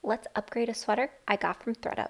let's upgrade a sweater I got from thredUP.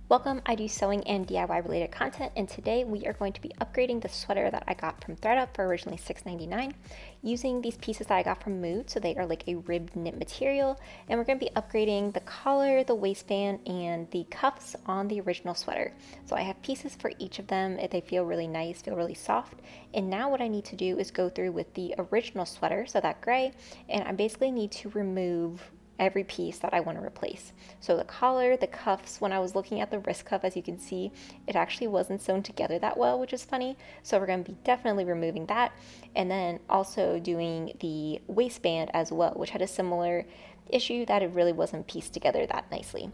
Welcome, I do sewing and DIY related content, and today we are going to be upgrading the sweater that I got from thredUP for originally $6.99 using these pieces that I got from Mood. So they are like a ribbed knit material, and we're going to be upgrading the collar, the waistband, and the cuffs on the original sweater. So I have pieces for each of them. They feel really nice, feel really soft. And now what I need to do is go through with the original sweater, so that gray, and I basically need to remove every piece that I want to replace. So the collar, the cuffs, when I was looking at the wrist cuff, as you can see, it actually wasn't sewn together that well, which is funny. So we're going to be definitely removing that. And then also doing the waistband as well, which had a similar issue that it really wasn't pieced together that nicely.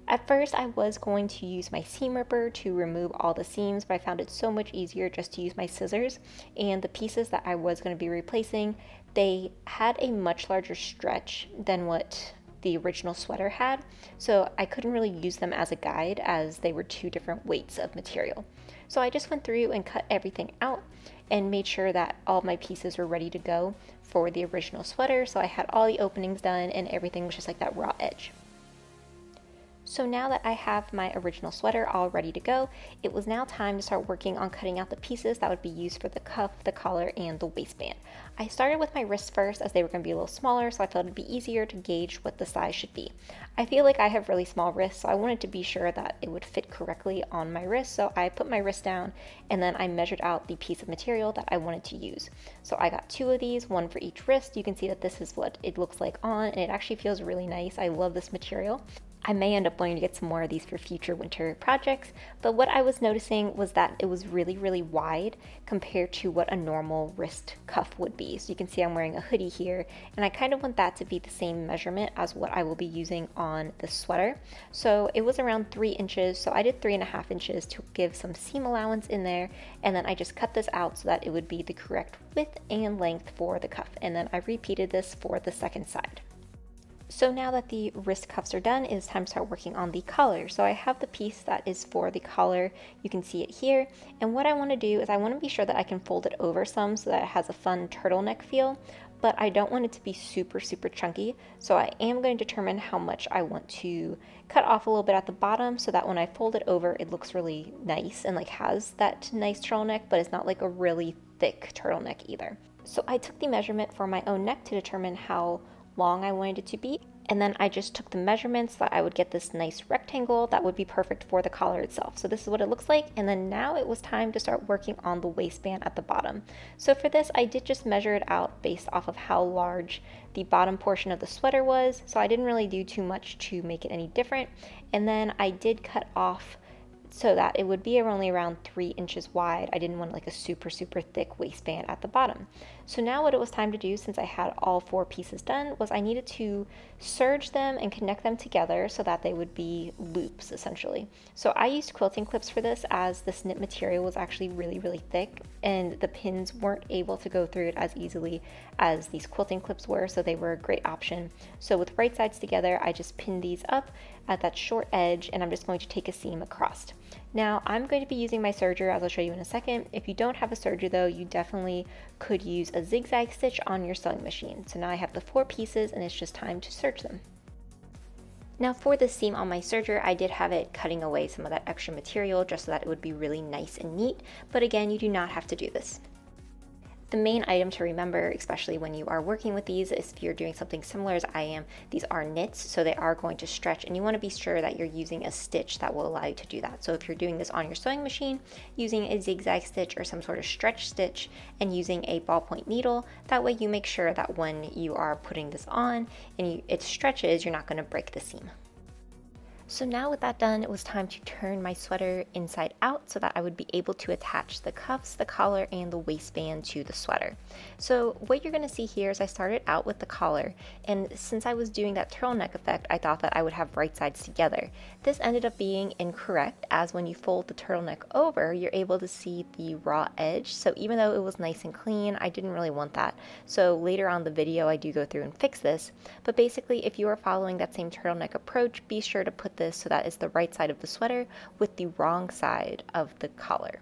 At first, I was going to use my seam ripper to remove all the seams, but I found it so much easier just to use my scissors. And the pieces that I was going to be replacing, they had a much larger stretch than what the original sweater had, so I couldn't really use them as a guide as they were two different weights of material. So I just went through and cut everything out and made sure that all my pieces were ready to go for the original sweater, so I had all the openings done and everything was just like that raw edge. So now that I have my original sweater all ready to go, it was now time to start working on cutting out the pieces that would be used for the cuff, the collar, and the waistband. I started with my wrists first as they were going to be a little smaller, so I felt it'd be easier to gauge what the size should be. I feel like I have really small wrists, so I wanted to be sure that it would fit correctly on my wrist, so I put my wrist down and then I measured out the piece of material that I wanted to use. So I got two of these, one for each wrist. You can see that this is what it looks like on, and it actually feels really nice. I love this material. I may end up wanting to get some more of these for future winter projects, but what I was noticing was that it was really, really wide compared to what a normal wrist cuff would be. So you can see I'm wearing a hoodie here, and I kind of want that to be the same measurement as what I will be using on the sweater. So it was around 3 inches, so I did 3.5 inches to give some seam allowance in there, and then I just cut this out so that it would be the correct width and length for the cuff, and then I repeated this for the second side. So now that the wrist cuffs are done, it is time to start working on the collar. So I have the piece that is for the collar. You can see it here. And what I want to do is I want to be sure that I can fold it over some so that it has a fun turtleneck feel, but I don't want it to be super, super chunky. So I am going to determine how much I want to cut off a little bit at the bottom so that when I fold it over, it looks really nice and like has that nice turtleneck, but it's not like a really thick turtleneck either. So I took the measurement for my own neck to determine how long I wanted it to be, and then I just took the measurements so that I would get this nice rectangle that would be perfect for the collar itself. So this is what it looks like, and then now it was time to start working on the waistband at the bottom. So for this, I did just measure it out based off of how large the bottom portion of the sweater was, so I didn't really do too much to make it any different, and then I did cut off so that it would be only around 3 inches wide. I didn't want like a super, super thick waistband at the bottom. So now what it was time to do, since I had all 4 pieces done, was I needed to serge them and connect them together so that they would be loops essentially. So I used quilting clips for this as this knit material was actually really, really thick and the pins weren't able to go through it as easily as these quilting clips were, so they were a great option. So with right sides together, I just pinned these up at that short edge, and I'm just going to take a seam across. Now I'm going to be using my serger, as I'll show you in a second. If you don't have a serger though, you definitely could use a zigzag stitch on your sewing machine. So now I have the 4 pieces and it's just time to serge them. Now for the seam on my serger, I did have it cutting away some of that extra material just so that it would be really nice and neat, but again, you do not have to do this. The main item to remember, especially when you are working with these, is if you're doing something similar as I am, these are knits, so they are going to stretch, and you want to be sure that you're using a stitch that will allow you to do that. So if you're doing this on your sewing machine, using a zigzag stitch or some sort of stretch stitch and using a ballpoint needle, that way you make sure that when you are putting this on and it stretches, you're not going to break the seam. So now with that done, it was time to turn my sweater inside out so that I would be able to attach the cuffs, the collar, and the waistband to the sweater. So what you're going to see here is I started out with the collar, and since I was doing that turtleneck effect, I thought that I would have right sides together. This ended up being incorrect, as when you fold the turtleneck over, you're able to see the raw edge. So even though it was nice and clean, I didn't really want that. So later on in the video, I do go through and fix this. But basically, if you are following that same turtleneck approach, be sure to put this so that it's the right side of the sweater with the wrong side of the collar.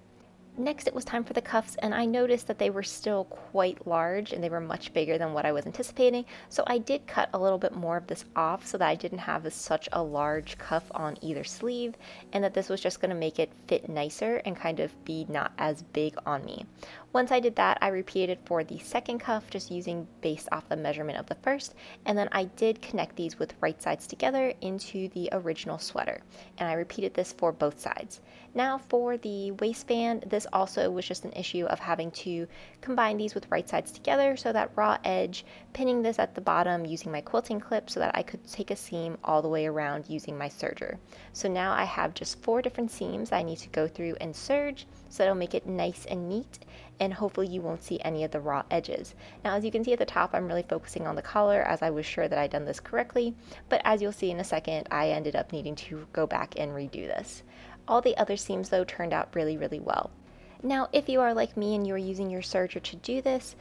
Next, it was time for the cuffs, and I noticed that they were still quite large and they were much bigger than what I was anticipating. So I did cut a little bit more of this off so that I didn't have such a large cuff on either sleeve, and that this was just going to make it fit nicer and kind of be not as big on me. Once I did that, I repeated for the second cuff, just using based off the measurement of the first, and then I did connect these with right sides together into the original sweater, and I repeated this for both sides. Now for the waistband, this also was just an issue of having to combine these with right sides together, so that raw edge, pinning this at the bottom using my quilting clip so that I could take a seam all the way around using my serger. So now I have just 4 different seams I need to go through and serge, so that'll make it nice and neat, and hopefully you won't see any of the raw edges. Now, as you can see at the top, I'm really focusing on the collar as I was sure that I'd done this correctly, but as you'll see in a second, I ended up needing to go back and redo this. All the other seams though turned out really, really well. Now, if you are like me and you are using your serger to do this,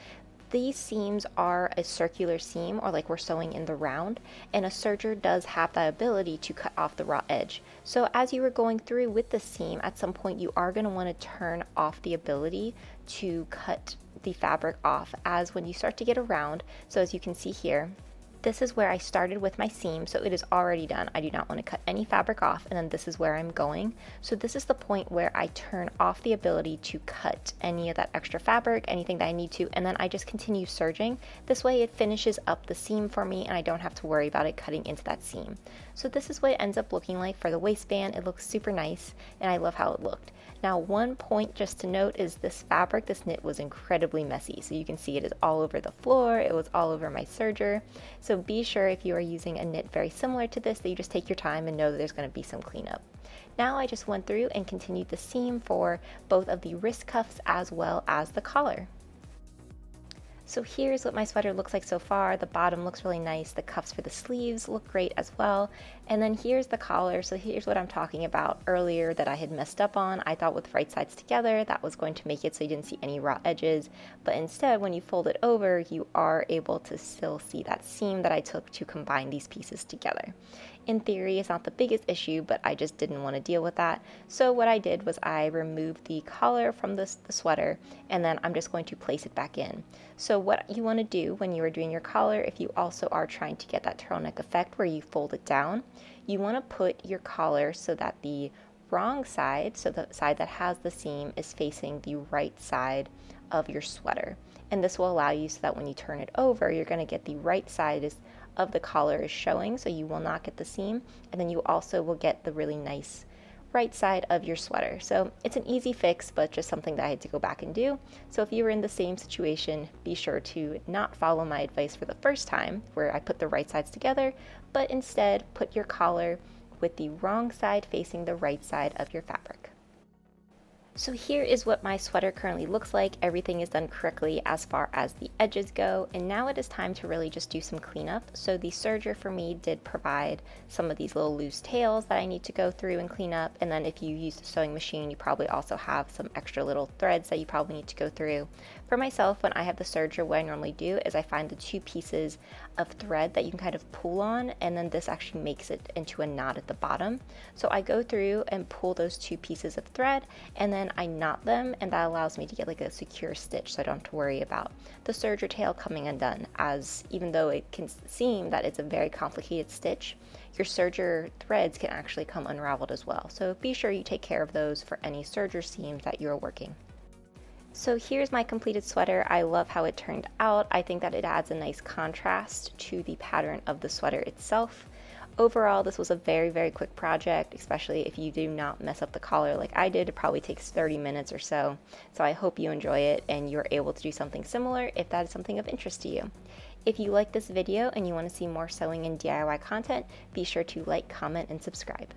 these seams are a circular seam, or like we're sewing in the round, and a serger does have that ability to cut off the raw edge. So as you are going through with the seam, at some point you are going to want to turn off the ability to cut the fabric off as when you start to get around. So as you can see here, this is where I started with my seam, so it is already done. I do not want to cut any fabric off, and then this is where I'm going. So this is the point where I turn off the ability to cut any of that extra fabric, anything that I need to, and then I just continue serging. This way it finishes up the seam for me and I don't have to worry about it cutting into that seam. So this is what it ends up looking like for the waistband. It looks super nice and I love how it looked. Now, one point just to note is this fabric, this knit was incredibly messy. So you can see it is all over the floor, it was all over my serger. So be sure if you are using a knit very similar to this that you just take your time and know that there's going to be some cleanup. Now I just went through and continued the seam for both of the wrist cuffs as well as the collar. So here's what my sweater looks like so far. The bottom looks really nice. The cuffs for the sleeves look great as well. And then here's the collar. So here's what I'm talking about earlier that I had messed up on. I thought with right sides together, that was going to make it so you didn't see any raw edges. But instead, when you fold it over, you are able to still see that seam that I took to combine these pieces together. In theory, it's not the biggest issue, but I just didn't want to deal with that. So what I did was I removed the collar from the sweater, and then I'm just going to place it back in. So what you want to do when you are doing your collar, if you also are trying to get that turtleneck effect where you fold it down, you want to put your collar so that the wrong side, so the side that has the seam, is facing the right side of your sweater. And this will allow you so that when you turn it over, you're going to get the right side of the collar is showing, so you will not get the seam, and then you also will get the really nice right side of your sweater. So it's an easy fix, but just something that I had to go back and do. So if you were in the same situation, be sure to not follow my advice for the first time where I put the right sides together, but instead put your collar with the wrong side facing the right side of your fabric. So here is what my sweater currently looks like. Everything is done correctly as far as the edges go, and now it is time to really just do some cleanup. So the serger for me did provide some of these little loose tails that I need to go through and clean up, and then if you use the sewing machine, you probably also have some extra little threads that you probably need to go through. For myself, when I have the serger, what I normally do is I find the 2 pieces of thread that you can kind of pull on, and then this actually makes it into a knot at the bottom. So I go through and pull those 2 pieces of thread, and then I knot them, and that allows me to get like a secure stitch so I don't have to worry about the serger tail coming undone, as even though it can seem that it's a very complicated stitch, your serger threads can actually come unraveled as well. So be sure you take care of those for any serger seams that you're working. So here's my completed sweater. I love how it turned out. I think that it adds a nice contrast to the pattern of the sweater itself. Overall, this was a very, very quick project, especially if you do not mess up the collar like I did. It probably takes 30 minutes or so. So I hope you enjoy it and you're able to do something similar if that is something of interest to you. If you like this video and you want to see more sewing and DIY content, be sure to like, comment, and subscribe.